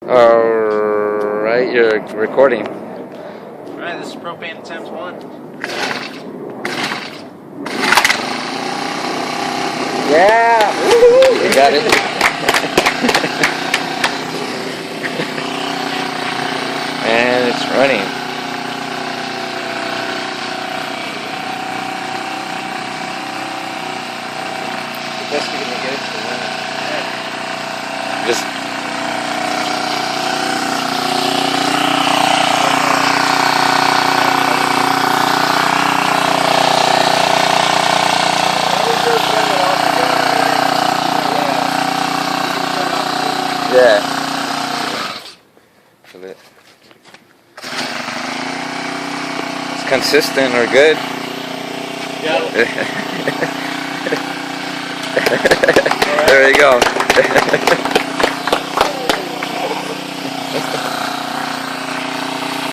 Alright, you're recording. Alright, this is propane attempt 1. Yeah! Woo-hoo! You got it. And it's running. The best you're gonna get it to run. Just yeah. Feel it. It's consistent or good. Yeah. There you go.